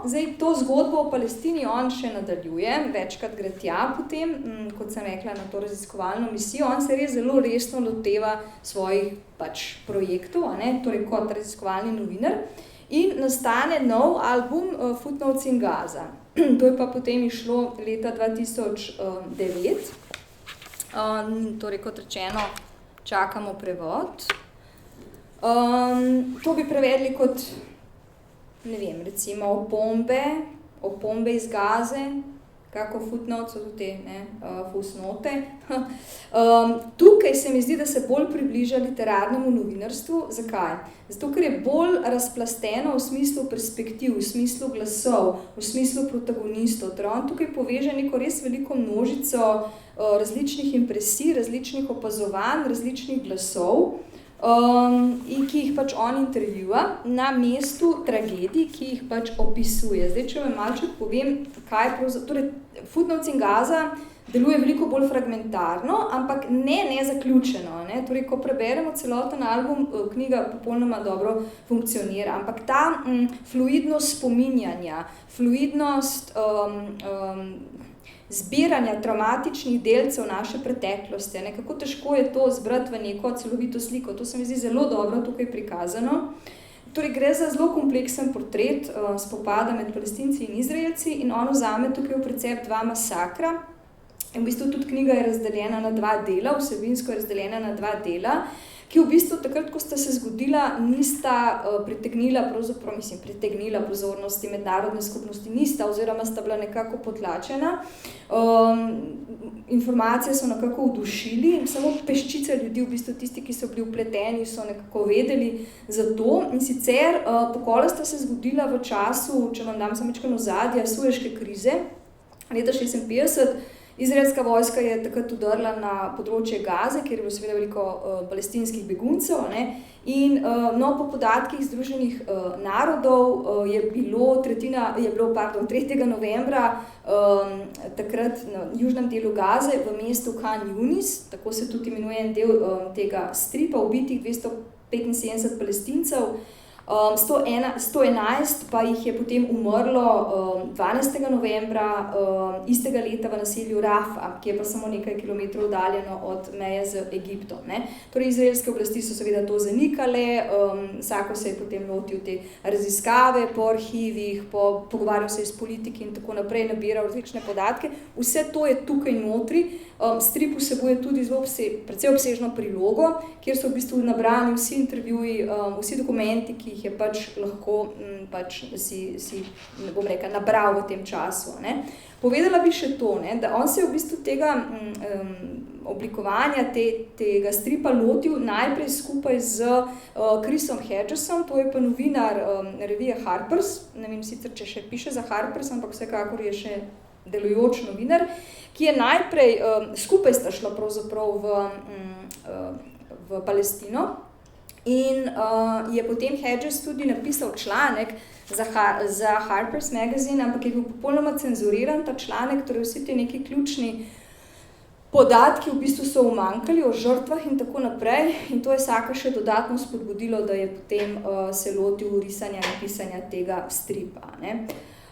Zdaj to zgodbo o Palestini on še nadaljuje, večkrat gre tja potem, kot sem rekla, na to raziskovalno misijo, on se res zelo resno loteva svojih pač projektov, torej kot raziskovalni novinar, in nastane nov album Footnotes in Gaza. To je pa potem išlo leta 2009, torej kot rečeno, čakamo prevod. To bi prevedli kot, ne vem, recimo opombe iz Gaze, kako footnotes so te, fusnote. Tukaj se mi zdi, da se bolj približa literarnemu novinarstvu. Zakaj? Zato, ker je bolj razplasteno v smislu perspektiv, v smislu glasov, v smislu protagonistov. Torej on tukaj poveže neko res veliko množico različnih impresij, različnih opazovanj, različnih glasov, in ki jih pač on intervjua na mestu tragedij, ki jih pač opisuje. Zdaj, če me malček povem, kaj pravzaprav, torej Footnotes in Gaza deluje veliko bolj fragmentarno, ampak ne zaključeno. Torej, ko preberemo celoten album, knjiga popolnoma dobro funkcionira, ampak ta fluidnost spominjanja, fluidnost zbiranja traumatičnih delcev naše preteklosti, kako težko je to zbrati v neko celovito sliko, to se mi zdi zelo dobro tukaj prikazano. Torej, gre za zelo kompleksen portret spopada med Palestinci in Izraelci in on vzame tukaj v precep dva masakra. In v bistvu tudi knjiga je razdeljena na dva dela, vsebinsko je razdeljena na dva dela, ki v bistvu takrat, ko sta se zgodila, nista pritegnila pozornosti mednarodne skupnosti, nista oziroma sta bila nekako potlačena. Informacije so nekako udušili, samo peščice ljudi, v bistvu tisti, ki so bili vpleteni, so nekako vedeli za to. In sicer pokola sta se zgodila v času, če vam dam samo malo ozadja, Sueške krize, leta 1956. Izraelska vojska je takrat udrla na področje Gaze, kjer je bilo seveda veliko palestinskih beguncev, ne? In po podatkih Združenih narodov je bilo 3. novembra takrat na južnem delu Gaze v mestu Khan Yunis, tako se tudi imenuje en del tega stripa, ubitih 275 Palestincev, 111 pa jih je potem umrlo 12. novembra istega leta v naselju Rafa, ki je pa samo nekaj kilometrov oddaljeno od meje z Egiptom. Ne? Torej, izraelske oblasti so seveda to zanikale, vsako se je potem lotil te raziskave po arhivih, pogovarjal se je s politiki in tako naprej, nabiral različne podatke. Vse to je tukaj notri. Strip vsebuje tudi zelo precej obsežno prilogo, kjer so v bistvu nabrani vsi intervjuji, vsi dokumenti, ki jih je pač lahko si bom rekla, nabral v tem času. Ne. Povedala bi še to, ne, da on se je v bistvu tega oblikovanja tega stripa lotil najprej skupaj z Chrisom Hedgesom, to je pa novinar revije Harper's, ne vem sicer, če še piše za Harper's, ampak vsekakor je še delujoč novinar, ki je najprej, skupaj sta šla pravzaprav v Palestino in je potem Hedges tudi napisal članek za Harper's Magazine, ampak je bil popolnoma cenzuriran ta članek, torej vsi ti neki ključni podatki v bistvu so umanjkali o žrtvah in tako naprej in to je Saka še dodatno spodbudilo, da je potem se lotil risanja in pisanja tega stripa. Ne.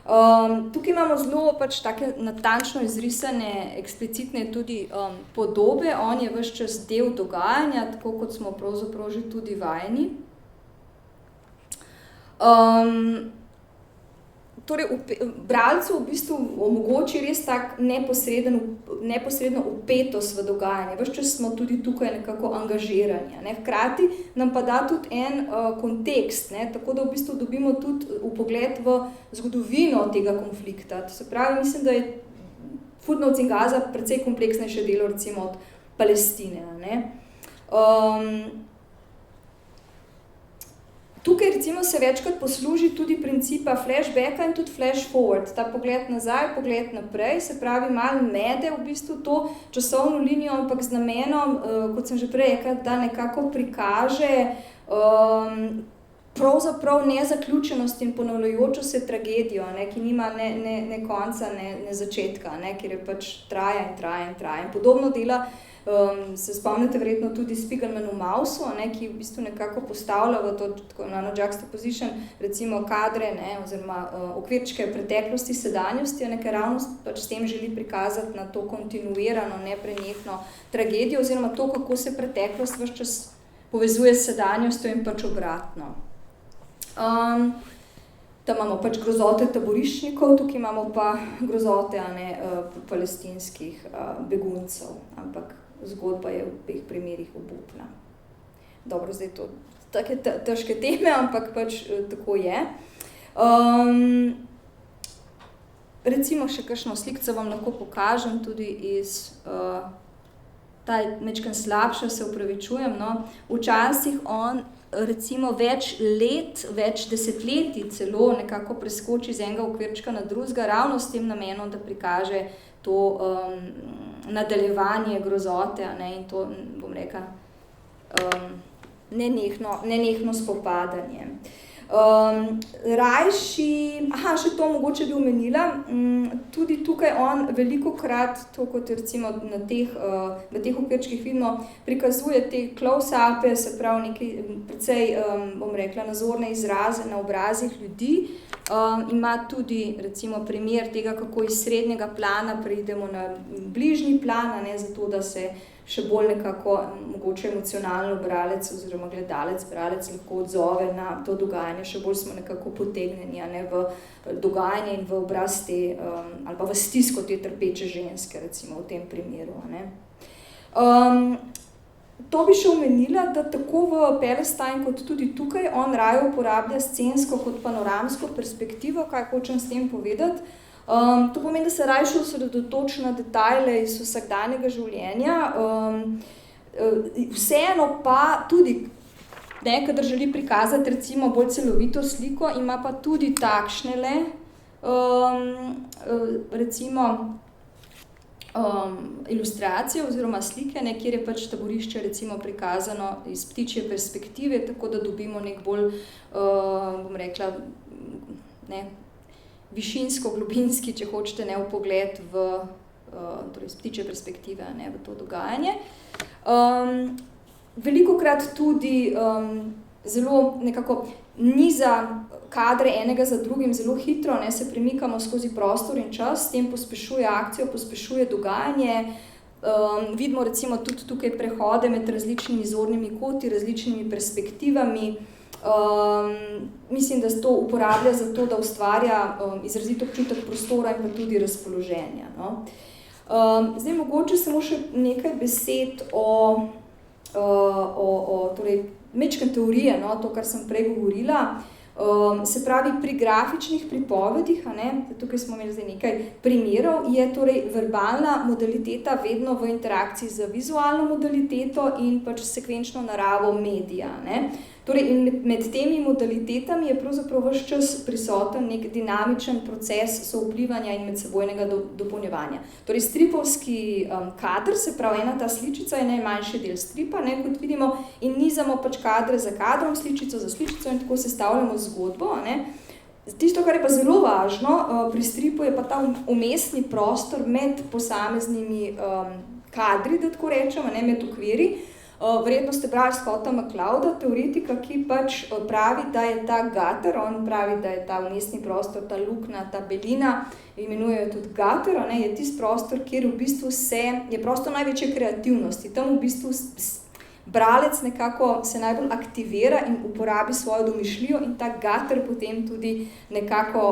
Tukaj imamo zelo take natančno izrisane, eksplicitne tudi podobe, on je ves čas del dogajanja, tako kot smo pravzaprav že tudi vajeni. Torej, bralcu v bistvu omogoči res tak neposredno vpetost v dogajanje. Ves čas smo tudi tukaj nekako angažirani. Ne? Hkrati nam pa da tudi en kontekst, ne? Tako da v bistvu dobimo tudi vpogled v zgodovino tega konflikta. To se pravi, mislim, da je Footnotes in Gaza precej kompleksnejše delo recimo od Palestine. Ne? Tukaj recimo se večkrat posluži tudi principa flashbacka in tudi flash forward, ta pogled nazaj, pogled naprej, se pravi malo mede v bistvu to časovno linijo, ampak z namenom, kot sem že prej rekla, da nekako prikaže pravzaprav nezaključenost in ponavljajočo se tragedijo, ne, ki nima ne konca, ne začetka, ne, ker je pač traja in podobno dela. Se spomnite verjetno tudi Spiegelman v Mausu, ne, ki v bistvu nekako postavlja v to tako juxtaposition recimo kadre, ne, oziroma okvirčke preteklosti, sedanjosti, ker ravno pač s tem želi prikazati na to kontinuirano, neprenehno tragedijo oziroma to, kako se preteklost ves čas povezuje s sedanjostjo in pač obratno. Tam imamo pač grozote taboriščnikov, tukaj imamo pa grozote palestinskih beguncev, ampak zgodba je v obeh primerih obupna. Dobro, zdaj to take težke teme, ampak pač tako je. Recimo še kakšno slikco vam lahko pokažem tudi iz ta je majčkeno slabša, se opravičujem, no. Včasih on recimo več let, več desetletij celo nekako preskoči z enega okvirčka na drugega, ravno s tem namenom, da prikaže to nadaljevanje grozote, ne, in to, bom rekla, nenehno spopadanje. Še to mogoče bi omenila, tudi tukaj on velikokrat, to kot recimo v teh okvirčkih vidimo, prikazuje te close-upe, se pravi nekaj precej, bom rekla, nazorne izraze na obrazih ljudi. Ima tudi recimo primer tega, kako iz srednjega plana preidemo na bližnji plan, ne, zato da se še bolj nekako mogoče emocionalno bralec oziroma gledalec, bralec lahko odzove na to dogajanje, še bolj smo nekako potegnjeni, ne, v dogajanje in v obraz te, ali pa v stisko te trpeče ženske, recimo v tem primeru. Ne. To bi še omenila, da tako v Palestine kot tudi tukaj on raje uporablja scensko kot panoramsko perspektivo, kaj hočem s tem povedati. To pomeni, da se raje osredotoči na detajle iz vsakdanjega življenja, vseeno pa tudi, ne, kadar želi prikazati recimo bolj celovito sliko, ima pa tudi takšnele, recimo, ilustracije oziroma slike, ne, kjer je pač taborišče recimo prikazano iz ptičje perspektive, tako da dobimo nek bolj, bom rekla, ne, višinsko, globinski, če hočete, ne, vpogled v, torej iz ptičje perspektive, ne, v to dogajanje. Velikokrat tudi zelo nekako niza kadre enega za drugim zelo hitro, ne, se premikamo skozi prostor in čas, s tem pospešuje akcijo, pospešuje dogajanje. Vidimo recimo tudi tukaj prehode med različnimi zornimi koti, različnimi perspektivami. Mislim, da se to uporablja za to, da ustvarja izrazito občutek prostora in pa tudi razpoloženja. No. Zdaj mogoče samo še nekaj besed o torej, mečken teorije, no, to, kar sem prej govorila. Se pravi, pri grafičnih pripovedih, ne, tukaj smo imeli zdaj nekaj primerov, je torej verbalna modaliteta vedno v interakciji z vizualno modaliteto in pač sekvenčno naravo medija. Ne. Torej, med temi modalitetami je pravzaprav ves čas prisoten nek dinamičen proces souvplivanja in medsebojnega dopolnjevanja. Torej, stripovski kader, se pravi, ena ta sličica je najmanjši del stripa, ne, kot vidimo, in nizamo pač kadre za kadrom, sličico za sličico in tako sestavljamo zgodbo. Ne. Tisto, kar je pa zelo važno pri stripu, je pa ta umestni prostor med posameznimi kadri, da tako rečemo, ne, med okviri. Verjetno ste brali Scotta McClouda, teoretika, ki pač pravi, da je ta gutter, on pravi, da je ta umestni prostor, ta luknja, ta belina, imenujejo tudi gutter, ne, je tisti prostor, kjer v bistvu je prostor največje kreativnosti. Tam v bistvu bralec nekako se najbolj aktivira in uporabi svojo domišljijo in ta gutter potem tudi nekako,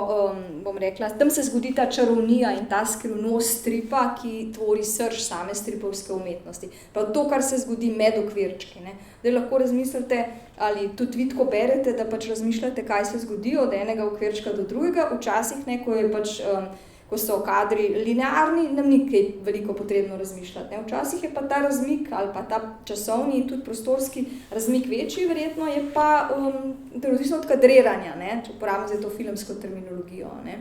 bom rekla, tam se zgodi ta čarovnija in ta skrivnost stripa, ki tvori srž same stripovske umetnosti. Prav to, kar se zgodi med okvirčki. Ne. Zdaj lahko razmislite, ali tudi vi tako berete, da pač razmišljate, kaj se zgodi od enega okvirčka do drugega. Včasih, ne, ko je pač ko so kadri linearni, nam ni kaj veliko potrebno razmišljati. Ne. Včasih je pa ta razmik ali pa ta časovni in tudi prostorski razmik večji, verjetno je pa odvisno od kadriranja, ne, če uporabim zdaj to filmsko terminologijo. Ne.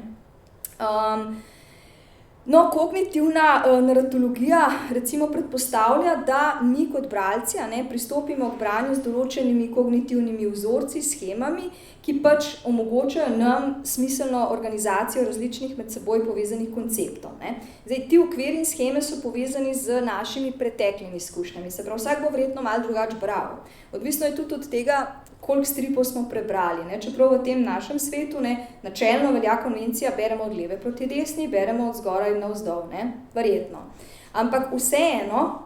No, kognitivna naratologija recimo predpostavlja, da mi kot bralci pristopimo k branju z določenimi kognitivnimi vzorci, shemami, ki pač omogočajo nam smiselno organizacijo različnih med seboj povezanih konceptov. Ne. Zdaj, ti okviri in sheme so povezani z našimi preteklimi izkušnjami, se pravi, vsak bo verjetno malo drugače bral. Odvisno je tudi od tega, koliko stripov smo prebrali. Ne. Čeprav v tem našem svetu načelno velja konvencija, beremo od leve proti desni, beremo od zgoraj navzdol, verjetno. Ampak vseeno,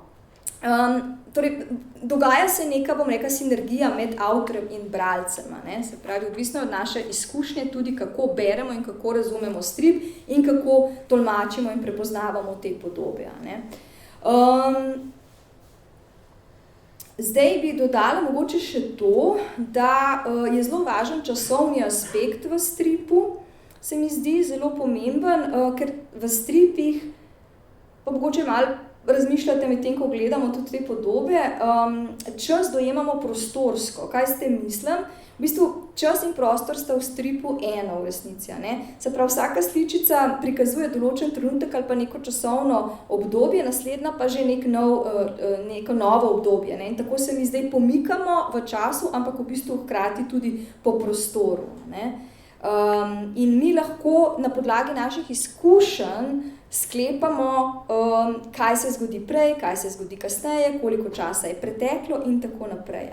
torej, dogaja se neka, bom rekla, sinergija med avtorjem in bralcema. Ne. Se pravi, odvisno od naše izkušnje tudi, kako beremo in kako razumemo strip in kako tolmačimo in prepoznavamo te podobe. Ne. Zdaj bi dodala mogoče še to, da je zelo važen časovni aspekt v stripu, se mi zdi zelo pomemben, ker v stripih, pa mogoče malo razmišljate med tem, ko gledamo tudi te podobe, čas dojemamo prostorsko. Kaj s tem mislim? V bistvu čas in prostor sta v stripu eno v resnici. Ne? Se pravi, vsaka sličica prikazuje določen trenutek ali pa neko časovno obdobje, naslednja pa že neko novo obdobje. Ne? In tako se mi zdaj pomikamo v času, ampak v bistvu hkrati tudi po prostoru. Ne? In mi lahko na podlagi naših izkušenj sklepamo, kaj se zgodi prej, kaj se zgodi kasneje, koliko časa je preteklo in tako naprej.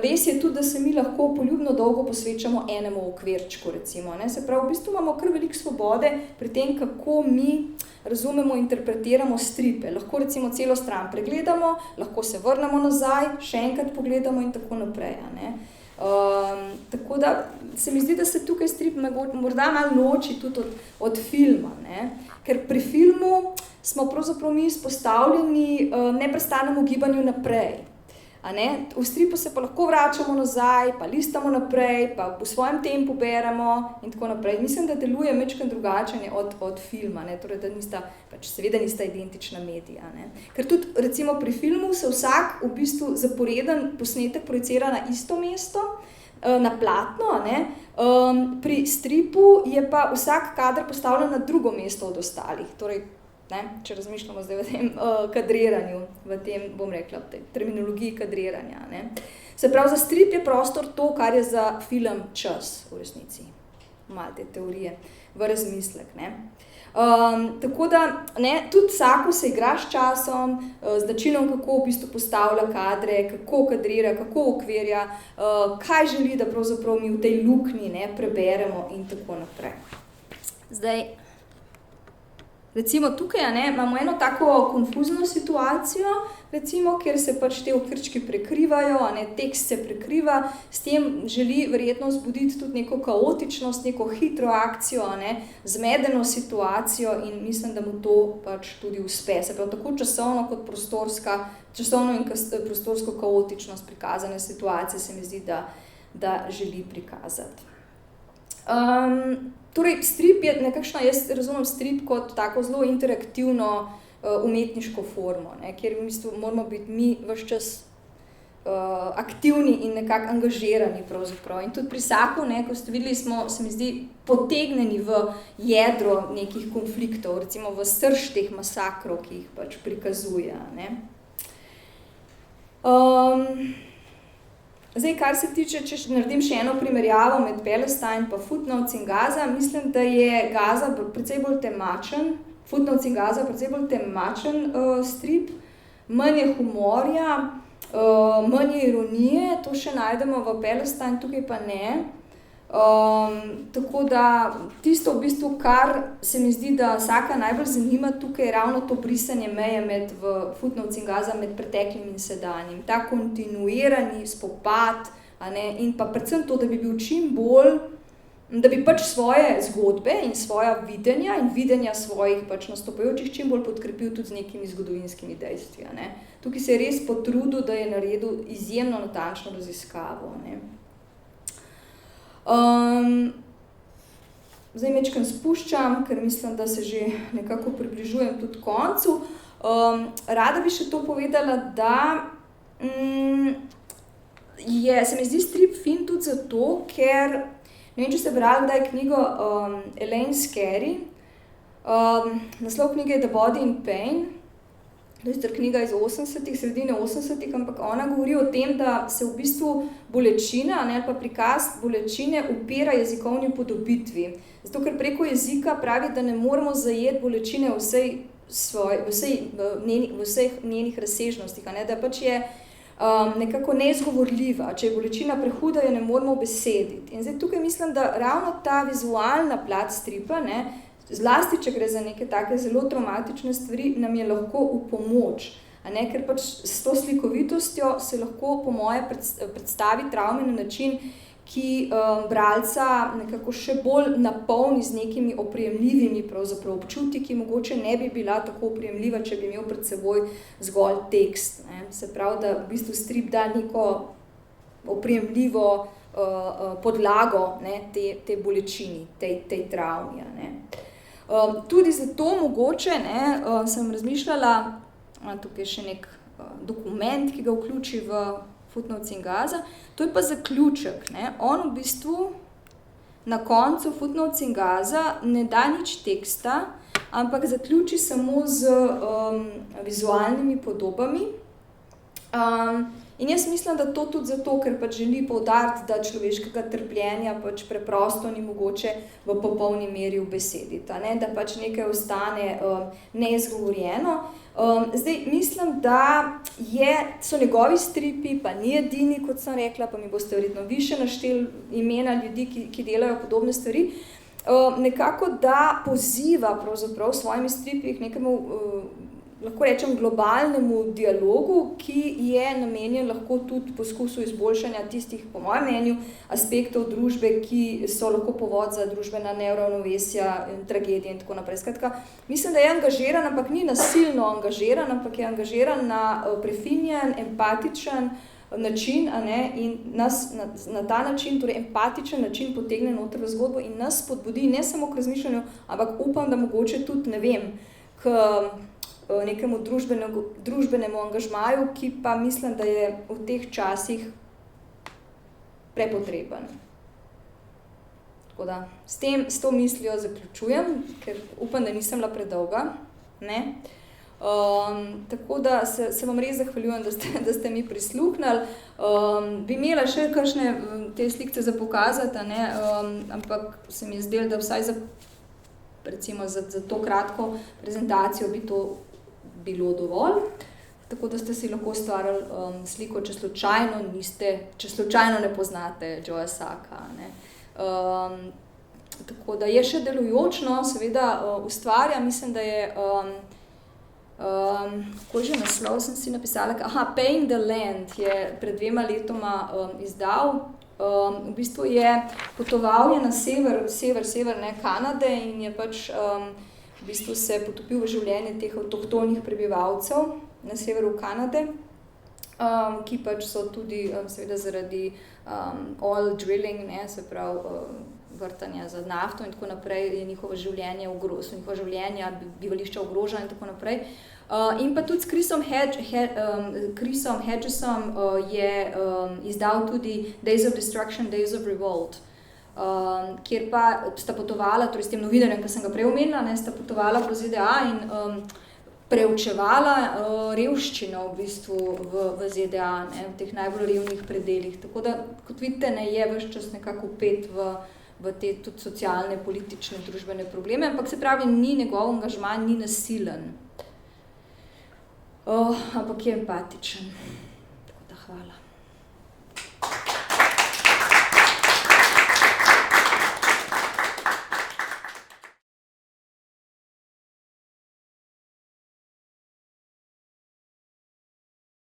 Res je tudi, da se mi lahko poljubno dolgo posvečamo enemu okvirčku, recimo. Se pravi, v bistvu imamo kar veliko svobode pri tem, kako mi razumemo, interpretiramo stripe. Lahko recimo celo stran pregledamo, lahko se vrnemo nazaj, še enkrat pogledamo in tako naprej. Tako da se mi zdi, da se tukaj strip morda malo loči tudi od filma, ker pri filmu smo pravzaprav mi izpostavljeni neprestanemu gibanju naprej. V stripu se pa lahko vračamo nazaj, pa listamo naprej, pa v svojem tempu beremo in tako naprej. Mislim, da deluje majčkeno drugače od filma, torej da seveda nista identična medija. Ker tudi recimo pri filmu se vsak v bistvu zaporeden posnetek projicira na isto mesto, na platno, pri stripu je pa vsak kader postavljen na drugo mesto od ostalih, torej če razmišljamo zdaj v tem kadriranju, v tem, bom rekla, v tej terminologiji kadriranja. Se pravi, za strip je prostor to, kar je za film čas, v resnici. Malo te teorije v razmislek. Tako da, tudi vsako se igra s časom, z načinom, kako v bistvu postavlja kadre, kako kadrira, kako okvirja, kaj želi, da pravzaprav mi v tej luknji preberemo in tako naprej. Zdaj, recimo tukaj imamo eno tako konfuzno situacijo, recimo, kjer se te okvirčki prekrivajo, tekst se prekriva, s tem želi verjetno vzbuditi tudi neko kaotičnost, neko hitro akcijo, zmedeno situacijo in mislim, da mu to tudi uspe. Se pravi, tako časovno kot časovno in prostorsko kaotičnost prikazane situacije se mi zdi, da želi prikazati. Torej, strip je nekakšno, jaz razumem strip kot tako zelo interaktivno umetniško formo, kjer v bistvu moramo biti mi ves čas aktivni in nekako angažirani pravzaprav. In tudi pri Saku, ko ste videli, smo, se mi zdi, potegnjeni v jedro nekih konfliktov, recimo v srž teh masakrov, ki jih prikazuje. Zdaj, kar se tiče, če naredim še eno primerjavo med Palestine pa Footnotes in Gaza, mislim, da je Gaza precej bolj temačen, Footnotes in Gaza precej bolj temačen strip, manj je humorja, manj je ironije, to še najdemo v Palestine, tukaj pa ne. Tako da tisto v bistvu, kar se mi zdi, da Saka najbolj zanima tukaj, je ravno to brisanje meje med v Footnotes in Gaza med preteklim in sedanjim. Ta kontinuirani spopad, in pa predvsem to, da bi bil čim bolj, da bi svoje zgodbe in svoja videnja in videnja svojih nastopajočih čim bolj podkrepil tudi z nekimi zgodovinskimi dejstvi. Tukaj se je res potrudil, da je naredil izjemno natančno raziskavo. Zdaj majčkeno spuščam, ker mislim, da se že nekako približujem tudi koncu. Rada bi še to povedala, da se mi zdi strip fin tudi zato, ker, ne vem, če ste brali kdaj knjigo Elaine Scarry, naslov knjige je The Body in Pain, to je knjiga iz 80-ih, sredine 80-ih, ampak ona govori o tem, da se v bistvu bolečina ali pa prikaz bolečine upira jezikovni upodobitvi. Zato, ker preko jezika pravi, da ne moremo zajeti bolečine v vseh njenih razsežnostih, da je nekako neizgovorljiva. Če je bolečina prehuda, jo ne moremo besediti. In zdaj tukaj mislim, da ravno ta vizualna plat stripa, zlasti, če gre za neke take zelo traumatične stvari, nam je lahko v pomoč. Ker s to slikovitostjo se lahko, po moje, predstavi travme na način, ki bralca nekako še bolj napolni z nekimi oprijemljivimi občutki, ki mogoče ne bi bila tako oprijemljiva, če bi imel pred seboj zgolj tekst. Se pravi, da v bistvu strip da neko oprijemljivo podlago te bolečini, tej travmi. Tudi zato mogoče sem razmišljala, tukaj še nek dokument, ki ga vključi v Footnotes in Gaza, to je pa zaključek. On v bistvu na koncu Footnotes in Gaza ne da nič teksta, ampak zaključi samo z vizualnimi podobami, In jaz mislim, da to tudi zato, ker pač želi poudariti, da človeškega trpljenja pač preprosto ni mogoče v popolni meri ubesediti, ne? Da pač nekaj ostane neizgovorjeno. Zdaj, mislim, da so njegovi stripi, pa ni edini, kot sem rekla, pa mi boste verjetno više našteli imena ljudi, ki delajo podobne stvari, nekako da poziva pravzaprav s svojimi stripi k nekemu, lahko rečem, globalnemu dialogu, ki je namenjen lahko tudi poskusu izboljšanja tistih, po mojem mnenju, aspektov družbe, ki so lahko povod za družbena neravnovesja, tragedije in tako naprej. Skratka, mislim, da je angažiran, ampak ni nasilno angažiran, ampak je angažiran na prefinjen, empatičen način, a ne, in nas na ta način, torej empatičen način potegne noter v zgodbo in nas spodbudi ne samo k razmišljanju, ampak upam, da mogoče tudi, ne vem, k nekemu družbenemu angažmaju, ki pa mislim, da je v teh časih prepotreben. Tako da, s to mislijo zaključujem, ker upam, da nisem bila predolga, ne. Tako da se vam res zahvaljujem, da ste mi prisluhnili. Bi imela še kakšne te slikce za pokazati, ne, ampak se mi je zdelo, da vsaj za to kratko prezentacijo bi to bilo dovolj, tako da ste si lahko ustvarili sliko, če slučajno ne poznate Joa Sacca, ne. Tako da je še delujoč, no, seveda ustvarja, mislim, da je, kako že naslov sem si napisala, Paying the Land je pred 2 letoma izdal. V bistvu je potoval na sever Kanade in je pač v bistvu se potopil v življenje teh avtohtonih prebivalcev na severu Kanade, ki pač so tudi seveda zaradi oil drilling, ne, se pravi vrtanja za nafto in tako naprej, je njihovo življenje, bivališča ogrožena in tako naprej. In pa tudi s Chrisom Hedgesom je izdal tudi Days of Destruction, Days of Revolt, kjer pa sta potovala, torej s tem novinarjem, ki sem ga prej omenila, ne, sta potovala po ZDA in preučevala revščino v bistvu v ZDA, ne, v teh najbolj revnih predelih. Tako da, kot vidite, ne, je ves čas nekako vpet v te tudi socialne, politične, družbene probleme, ampak se pravi, njegov angažma ni nasilen, ampak je empatičen. Tako da hvala.